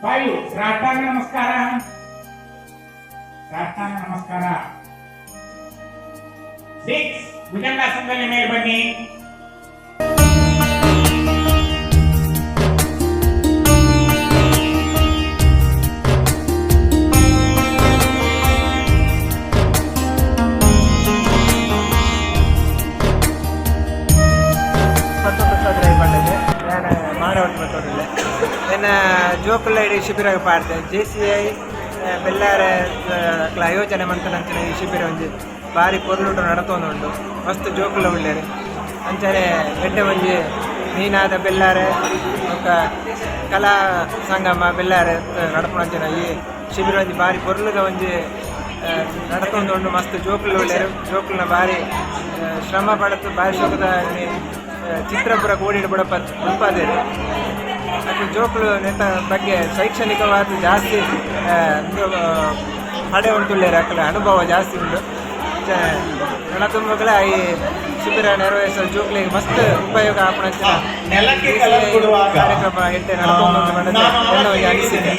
5 ಸಾಷ್ಟಾಂಗ ನಮಸ್ಕಾರ. ಸಾಷ್ಟಾಂಗ ನಮಸ್ಕಾರ. 6 ಭುಜಂಗಾಸನದಲ್ಲಿ ಮೇಲೆ ಬನ್ನಿ. ಜೋಕುಲ್ಲ ಇಡೀ ಶಿಬಿರ ಪಾಡ್ದೆ JCI ಬೆಲ್ಲಾರೆ ಆಯೋಜನೆ ಮಂತನಂಚಿನ ಈ ಶಿಬಿರ ಒಂಜಿ ಬಾರಿ ಪೊರ್ಲುಡು ನಡತೊಂದುಂಡು ಮಸ್ತ್ ಜೋಕುಲ್ಲ ಉಳ್ಳೇರು ಅಂಚನೆ ಎಡ್ಡೆ ಒಂಜಿ ನೀನಾದ ಬೆಲ್ಲಾರೆ ಕಲಾ ಸಂಗಮ ಬೆಲ್ಲಾರೆ ನಡಪುನಂಚಿನ ಈ ಶಿಬಿರ ಒಂಜಿ ಬಾರಿ ಪೊರ್ಲುದ ಒಂಜಿ ನಡತೊಂದುಂಡು ಮಸ್ತ್ ಜೋಕುಲು ಉಳ್ಳೇರು ಜೋಕುಲ್ನ ಬಾರಿ ಶ್ರಮ ಪಡೆದು ಬಾರಿ ಶೋಕದ ಚಿತ್ರಪುರ ಕೂಡಿಡು ಬುಡಪ ಉತ್ಪಾದೇರು ಅದು ಜೋಕುಲು ನೆತ್ತ ಬಗ್ಗೆ ಶೈಕ್ಷಣಿಕವಾದ ಜಾಸ್ತಿ ಪಡೆ ಉಂಟುಳ್ಳೇರು ಅಕ್ಕಲ ಅನುಭವ ಜಾಸ್ತಿ ಉಂಟು ನಡತುಂಬಗಳ ಈ ಶಿಬಿರ ನೆರವೇರಿಸಲು ಜೋಕುಲಿಗೆ ಮಸ್ತ್ ಉಪಯೋಗ ಆಪಣಂಚಿನ ಕಾರ್ಯಕ್ರಮ ಎಟ್ಟೆ ನಡಕೊಂಡು ಅನಿಸಿದೆ.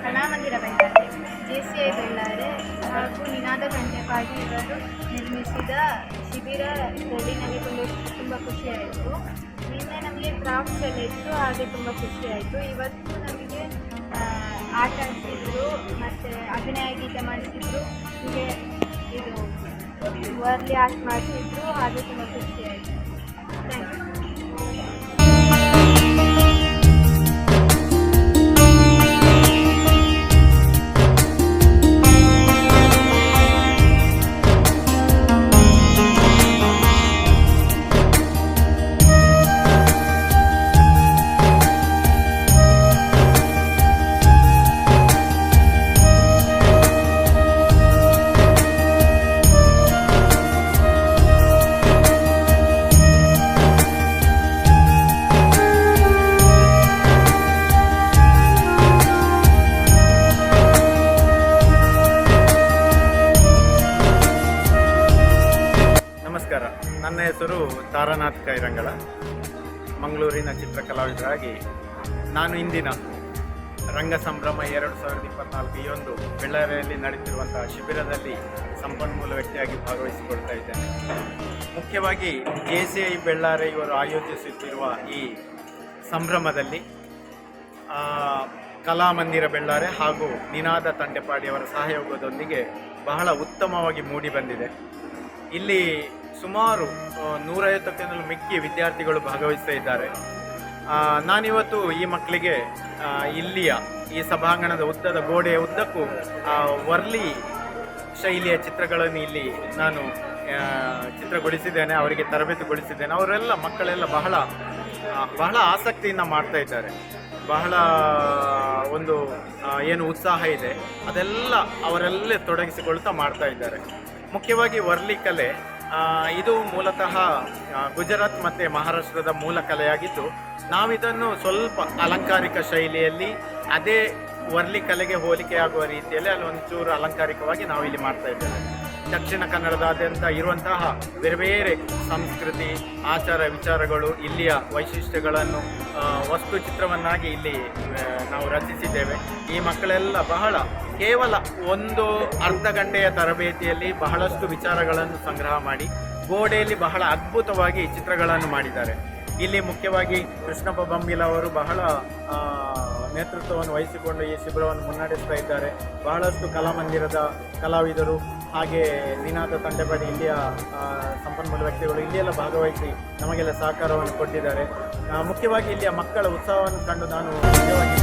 ಕಲಾಮಂದಿರ ಬೆಳ್ಳಾರೆ JCI ಬೆಳ್ಳಾರೆ ಹಾಗೂ ನಿನಾದ ತಂಟೆಪಾಡಿ ಇವರು ನಿರ್ಮಿಸಿದ ಶಿಬಿರದಲ್ಲಿ ನನಗೆ ತುಂಬ ಖುಷಿಯಾಯಿತು. ನಿನ್ನೆ ನಮಗೆ ಕ್ರಾಫ್ಟ್ಸ್ ಎಲ್ಲ ಇತ್ತು, ಹಾಗೆ ತುಂಬ ಖುಷಿಯಾಯಿತು. ಇವತ್ತು ನಮಗೆ ಆಟ ಆಡಿಸಿದ್ರು ಮತ್ತು ಅಭಿನಯ ಗೀತೆ ಮಾಡಿಸಿದ್ರು, ಹೀಗೆ ಇದು ವರ್ಲಿ ಆರ್ಟ್ ಮಾಡಿಸಿದ್ರು, ಹಾಗೆ ತುಂಬ ಖುಷಿಯಾಯಿತು. Thank you. ನಮಸ್ಕಾರ, ನನ್ನ ಹೆಸರು ತಾರಾನಾಥ್ ಕೈರಂಗಳ. ಮಂಗಳೂರಿನ ಚಿತ್ರಕಲಾವಿದರಾಗಿ ನಾನು ಇಂದಿನ ರಂಗ ಸಂಭ್ರಮ 2024 ಈ ಒಂದು ಬೆಳ್ಳಾರಿಯಲ್ಲಿ ನಡೆಯುತ್ತಿರುವಂತಹ ಶಿಬಿರದಲ್ಲಿ ಸಂಪನ್ಮೂಲ ವ್ಯಕ್ತಿಯಾಗಿ ಭಾಗವಹಿಸಿಕೊಳ್ತಾ ಇದ್ದೇನೆ. ಮುಖ್ಯವಾಗಿ JCI ಬೆಳ್ಳಾರೆ ಇವರು ಆಯೋಜಿಸುತ್ತಿರುವ ಈ ಸಂಭ್ರಮದಲ್ಲಿ ಕಲಾಮಂದಿರ ಬೆಳ್ಳಾರೆ ಹಾಗೂ ನಿನಾದ ತಂಟೆಪಾಡಿಯವರ ಸಹಯೋಗದೊಂದಿಗೆ ಬಹಳ ಉತ್ತಮವಾಗಿ ಮೂಡಿ ಬಂದಿದೆ. ಇಲ್ಲಿ ಸುಮಾರು 150ಕ್ಕಿಂತಲೂ ಮಿಕ್ಕಿ ವಿದ್ಯಾರ್ಥಿಗಳು ಭಾಗವಹಿಸ್ತಾ ಇದ್ದಾರೆ. ನಾನಿವತ್ತು ಈ ಮಕ್ಕಳಿಗೆ ಇಲ್ಲಿಯ ಈ ಸಭಾಂಗಣದ ಉದ್ದದ ಗೋಡೆಯ ಉದ್ದಕ್ಕೂ ವರ್ಲಿ ಶೈಲಿಯ ಚಿತ್ರಗಳನ್ನು ಇಲ್ಲಿ ನಾನು ಚಿತ್ರಗೊಳಿಸಿದ್ದೇನೆ, ಅವರಿಗೆ ತರಬೇತಿಗೊಳಿಸಿದ್ದೇನೆ. ಅವರೆಲ್ಲ ಮಕ್ಕಳೆಲ್ಲ ಬಹಳ ಆಸಕ್ತಿಯಿಂದ ಮಾಡ್ತಾ ಇದ್ದಾರೆ. ಬಹಳ ಒಂದು ಏನು ಉತ್ಸಾಹ ಇದೆ ಅದೆಲ್ಲ ಅವರೆಲ್ಲೇ ತೊಡಗಿಸಿಕೊಳ್ತಾ ಮಾಡ್ತಾ ಇದ್ದಾರೆ. ಮುಖ್ಯವಾಗಿ ವರ್ಲಿ ಕಲೆ ಇದು ಮೂಲತಃ ಗುಜರಾತ್ ಮತ್ತು ಮಹಾರಾಷ್ಟ್ರದ ಮೂಲ ಕಲೆಯಾಗಿದ್ದು, ನಾವಿದನ್ನು ಸ್ವಲ್ಪ ಅಲಂಕಾರಿಕ ಶೈಲಿಯಲ್ಲಿ ಅದೇ ವರ್ಲಿ ಕಲೆಗೆ ಹೋಲಿಕೆಯಾಗುವ ರೀತಿಯಲ್ಲಿ ಅಲ್ಲಿ ಒಂಚೂರು ಅಲಂಕಾರಿಕವಾಗಿ ನಾವು ಇಲ್ಲಿ ಮಾಡ್ತಾ ಇದ್ದೇವೆ. ದಕ್ಷಿಣ ಕನ್ನಡದಾದ್ಯಂತ ಇರುವಂತಹ ಬೇರೆ ಬೇರೆ ಸಂಸ್ಕೃತಿ, ಆಚಾರ ವಿಚಾರಗಳು, ಇಲ್ಲಿಯ ವೈಶಿಷ್ಟ್ಯಗಳನ್ನು ವಸ್ತು ಚಿತ್ರವನ್ನಾಗಿ ಇಲ್ಲಿ ನಾವು ರಚಿಸಿದ್ದೇವೆ. ಈ ಮಕ್ಕಳೆಲ್ಲ ಕೇವಲ ಒಂದು ಅರ್ಧ ಗಂಟೆಯ ತರಬೇತಿಯಲ್ಲಿ ಬಹಳಷ್ಟು ವಿಚಾರಗಳನ್ನು ಸಂಗ್ರಹ ಮಾಡಿ ಗೋಡೆಯಲ್ಲಿ ಬಹಳ ಅದ್ಭುತವಾಗಿ ಚಿತ್ರಗಳನ್ನು ಮಾಡಿದ್ದಾರೆ. ಇಲ್ಲಿ ಮುಖ್ಯವಾಗಿ ಕೃಷ್ಣಪ್ಪ ಬಂಬಿಲ ಅವರು ಬಹಳ ನೇತೃತ್ವವನ್ನು ವಹಿಸಿಕೊಂಡು ಈ ಶಿಬಿರವನ್ನು ಮುನ್ನಡೆಸ್ತಾ ಇದ್ದಾರೆ. ಬಹಳಷ್ಟು ಕಲಾಮಂದಿರದ ಕಲಾವಿದರು ಹಾಗೆ ನಿನಾದ ತಂಟೆಪಾಡಿ ಇಲ್ಲಿಯ ಸಂಪನ್ಮೂಲ ವ್ಯಕ್ತಿಗಳು ಇಲ್ಲಿಯೆಲ್ಲ ಭಾಗವಹಿಸಿ ನಮಗೆಲ್ಲ ಸಹಕಾರವನ್ನು ಕೊಟ್ಟಿದ್ದಾರೆ. ಮುಖ್ಯವಾಗಿ ಇಲ್ಲಿಯ ಮಕ್ಕಳ ಉತ್ಸಾಹವನ್ನು ಕಂಡು ನಾನು ನಿಜವಾಗಿ